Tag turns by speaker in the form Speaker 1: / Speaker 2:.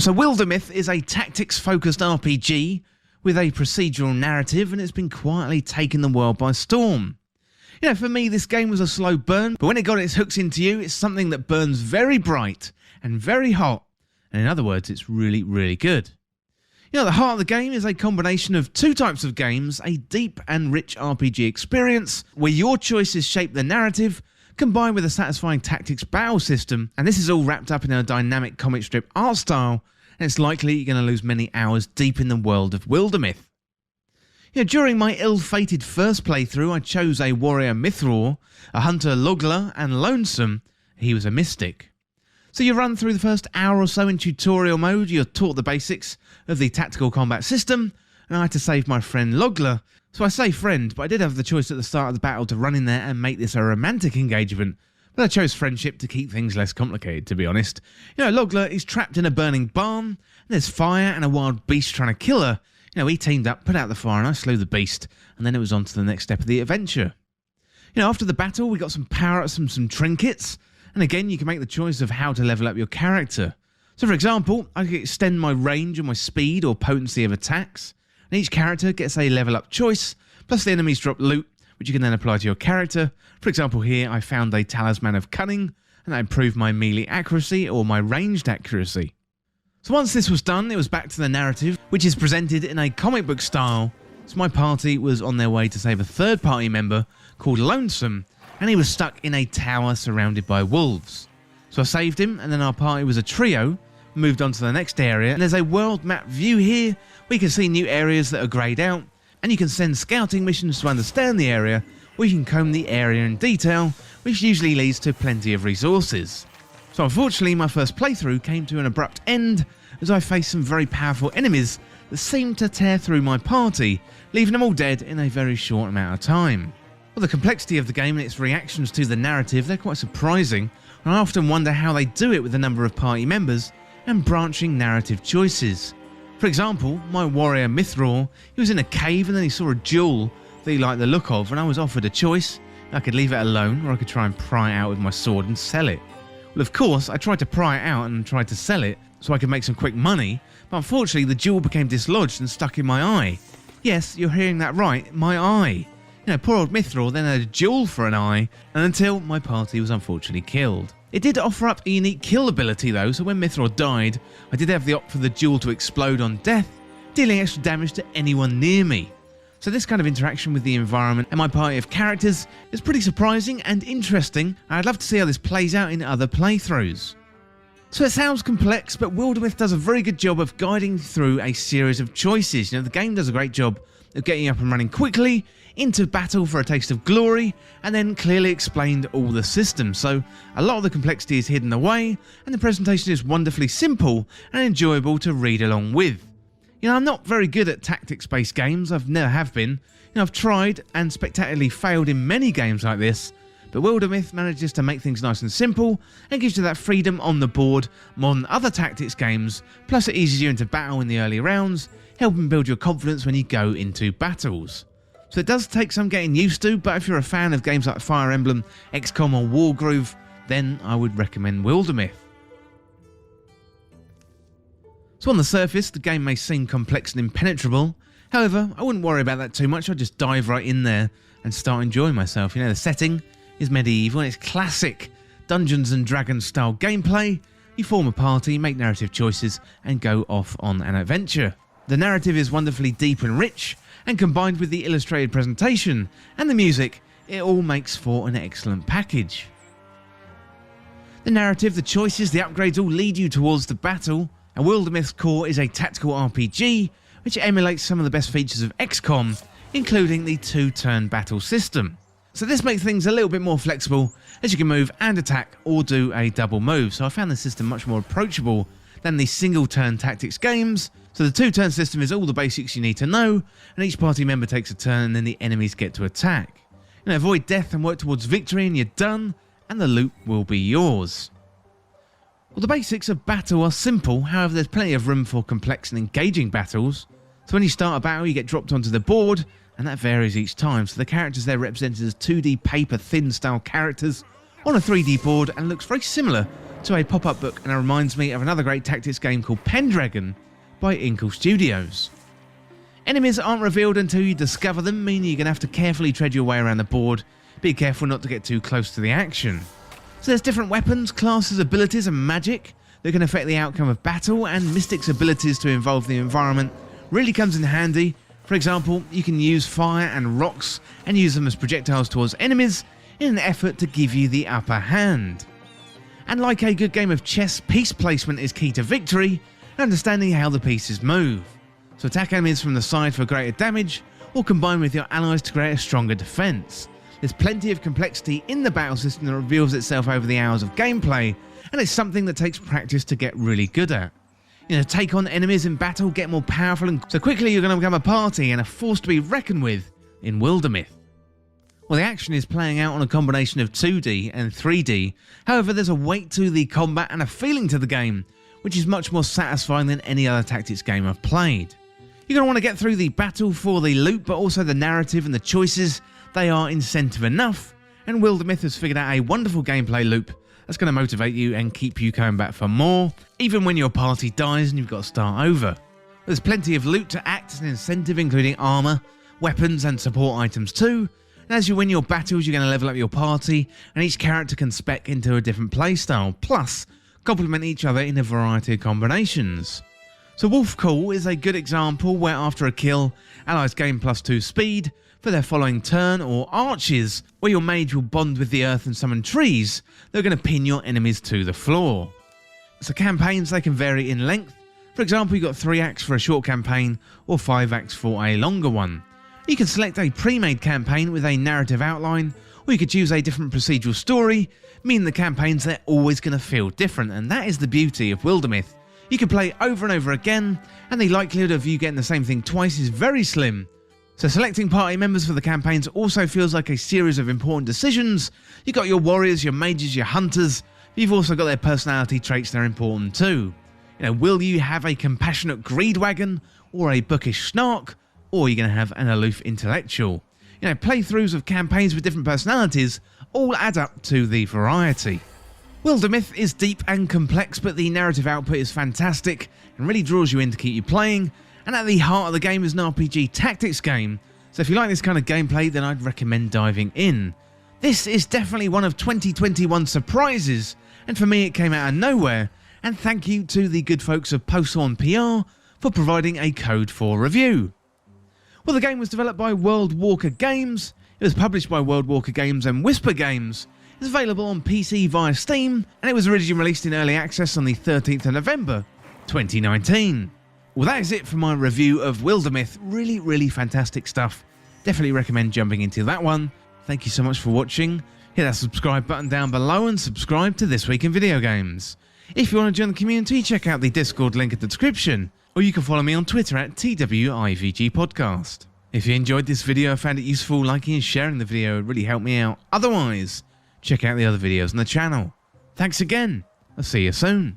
Speaker 1: So Wildermyth is a tactics-focused RPG with a procedural narrative, and it's been quietly taking the world by storm. You know, for me, this game was a slow burn, but when it got its hooks into you, it's something that burns very bright and very hot, and in other words, it's really, really good. You know, the heart of the game is a combination of two types of games, a deep and rich RPG experience, where your choices shape the narrative, combined with a satisfying tactics battle system, and this is all wrapped up in a dynamic comic strip art style, and it's likely you're going to lose many hours deep in the world of Wildermyth. You know, during my ill-fated first playthrough, I chose a warrior Mithril, a hunter Logler, and Lonesome, he was a mystic. So you run through the first hour or so in tutorial mode, you're taught the basics of the tactical combat system, and I had to save my friend Logler. So I say friend, but I did have the choice at the start of the battle to run in there and make this a romantic engagement, but I chose friendship to keep things less complicated, to be honest. You know, Logler is trapped in a burning barn, and there's fire and a wild beast trying to kill her. You know, he teamed up, put out the fire, and I slew the beast, and then it was on to the next step of the adventure. You know, after the battle, we got some power-ups and some trinkets, and again, you can make the choice of how to level up your character. So for example, I could extend my range or my speed or potency of attacks, and each character gets a level up choice, plus the enemies drop loot, which you can then apply to your character. For example here, I found a Talisman of Cunning, and that improved my melee accuracy or my ranged accuracy. So once this was done, it was back to the narrative, which is presented in a comic book style. So my party was on their way to save a third party member called Lonesome, and he was stuck in a tower surrounded by wolves. So I saved him, and then our party was a trio, moved on to the next area, and there's a world map view here where you can see new areas that are greyed out, and you can send scouting missions to understand the area, or you can comb the area in detail, which usually leads to plenty of resources. So unfortunately, my first playthrough came to an abrupt end as I faced some very powerful enemies that seemed to tear through my party, leaving them all dead in a very short amount of time. Well, the complexity of the game and its reactions to the narrative, they're quite surprising, and I often wonder how they do it with the number of party members and branching narrative choices. For example, my warrior Mithril, he was in a cave and then he saw a jewel that he liked the look of, and I was offered a choice. I could leave it alone, or I could try and pry it out with my sword and sell it. Well, of course, I tried to pry it out and tried to sell it so I could make some quick money, but unfortunately the jewel became dislodged and stuck in my eye. Yes, you're hearing that right, my eye. You know, poor old Mithril then had a jewel for an eye, and until my party was unfortunately killed. It did offer up a unique kill ability though, so when Mithril died, I did have the option for the jewel to explode on death, dealing extra damage to anyone near me. So this kind of interaction with the environment and my party of characters is pretty surprising and interesting. I'd love to see how this plays out in other playthroughs. So it sounds complex, but Wildermyth does a very good job of guiding through a series of choices. You know, the game does a great job of getting you up and running quickly, into battle for a taste of glory, and then clearly explained all the systems. So a lot of the complexity is hidden away, and the presentation is wonderfully simple and enjoyable to read along with. You know, I'm not very good at tactics-based games, I've never have been. You know, I've tried and spectacularly failed in many games like this, but Wildermyth manages to make things nice and simple and gives you that freedom on the board more than other tactics games, plus it eases you into battle in the early rounds, helping build your confidence when you go into battles. So it does take some getting used to, but if you're a fan of games like Fire Emblem, XCOM or Wargroove, then I would recommend Wildermyth. So on the surface, the game may seem complex and impenetrable. However, I wouldn't worry about that too much. I'd just dive right in there and start enjoying myself. You know, the setting is medieval and it's classic Dungeons and Dragons style gameplay. You form a party, make narrative choices, and go off on an adventure. The narrative is wonderfully deep and rich, and combined with the illustrated presentation and the music, it all makes for an excellent package. The narrative, the choices, the upgrades all lead you towards the battle, and Wildermyth's core is a tactical RPG which emulates some of the best features of XCOM, including the two-turn battle system. So this makes things a little bit more flexible, as you can move and attack or do a double move, so I found the system much more approachable than the single-turn tactics games. So the two-turn system is all the basics you need to know, and each party member takes a turn and then the enemies get to attack. You know, avoid death and work towards victory and you're done, and the loot will be yours. Well, the basics of battle are simple, however there's plenty of room for complex and engaging battles. So when you start a battle you get dropped onto the board, and that varies each time, so the characters there represented as 2D paper thin style characters on a 3D board and looks very similar to a pop-up book, and it reminds me of another great tactics game called Pendragon by Inkle Studios. Enemies aren't revealed until you discover them, meaning you're going to have to carefully tread your way around the board. Be careful not to get too close to the action. So there's different weapons, classes, abilities and magic that can affect the outcome of battle, and Mystic's abilities to involve the environment really comes in handy. For example, you can use fire and rocks and use them as projectiles towards enemies in an effort to give you the upper hand. And like a good game of chess, piece placement is key to victory and understanding how the pieces move. So attack enemies from the side for greater damage, or combine with your allies to create a stronger defense. There's plenty of complexity in the battle system that reveals itself over the hours of gameplay, and it's something that takes practice to get really good at. You know, take on enemies in battle, get more powerful, and so quickly you're going to become a party and a force to be reckoned with in Wildermyth. Well, the action is playing out on a combination of 2D and 3D, however there's a weight to the combat and a feeling to the game, which is much more satisfying than any other tactics game I've played. You're going to want to get through the battle for the loot, but also the narrative and the choices, they are incentive enough, and Wildermyth has figured out a wonderful gameplay loop that's going to motivate you and keep you coming back for more, even when your party dies and you've got to start over. There's plenty of loot to act as an incentive, including armour, weapons and support items too. And as you win your battles, you're going to level up your party, and each character can spec into a different playstyle, plus complement each other in a variety of combinations. So Wolf Call is a good example where after a kill, allies gain +2 speed for their following turn, or Arches, where your mage will bond with the earth and summon trees that are going to pin your enemies to the floor. So campaigns, they can vary in length. For example, you've got 3 acts for a short campaign, or 5 acts for a longer one. You can select a pre-made campaign with a narrative outline, or you could choose a different procedural story, meaning the campaigns, they're always going to feel different, and that is the beauty of Wildermyth. You can play over and over again, and the likelihood of you getting the same thing twice is very slim. So selecting party members for the campaigns also feels like a series of important decisions. You've got your warriors, your mages, your hunters, but you've also got their personality traits that are important too. You know, will you have a compassionate greed wagon, or a bookish snark, or you're going to have an aloof intellectual? You know, playthroughs of campaigns with different personalities all add up to the variety. Wildermyth is deep and complex, but the narrative output is fantastic and really draws you in to keep you playing, and at the heart of the game is an RPG tactics game, so if you like this kind of gameplay, then I'd recommend diving in. This is definitely one of 2021's surprises, and for me it came out of nowhere, and thank you to the good folks of Posthorn PR for providing a code for review. Well, the game was developed by World Walker Games, it was published by World Walker Games and Whisper Games, it's available on PC via Steam, and it was originally released in early access on the 13th of November 2019. Well, that is it for my review of Wildermyth. Really fantastic stuff. Definitely recommend jumping into that one. Thank you so much for watching. Hit that subscribe button down below and subscribe to This Week in Video Games. If you want to join the community, check out the Discord link in the description, or you can follow me on Twitter at TWIVG Podcast. If you enjoyed this video and found it useful, liking and sharing the video would really help me out. Otherwise, check out the other videos on the channel. Thanks again. I'll see you soon.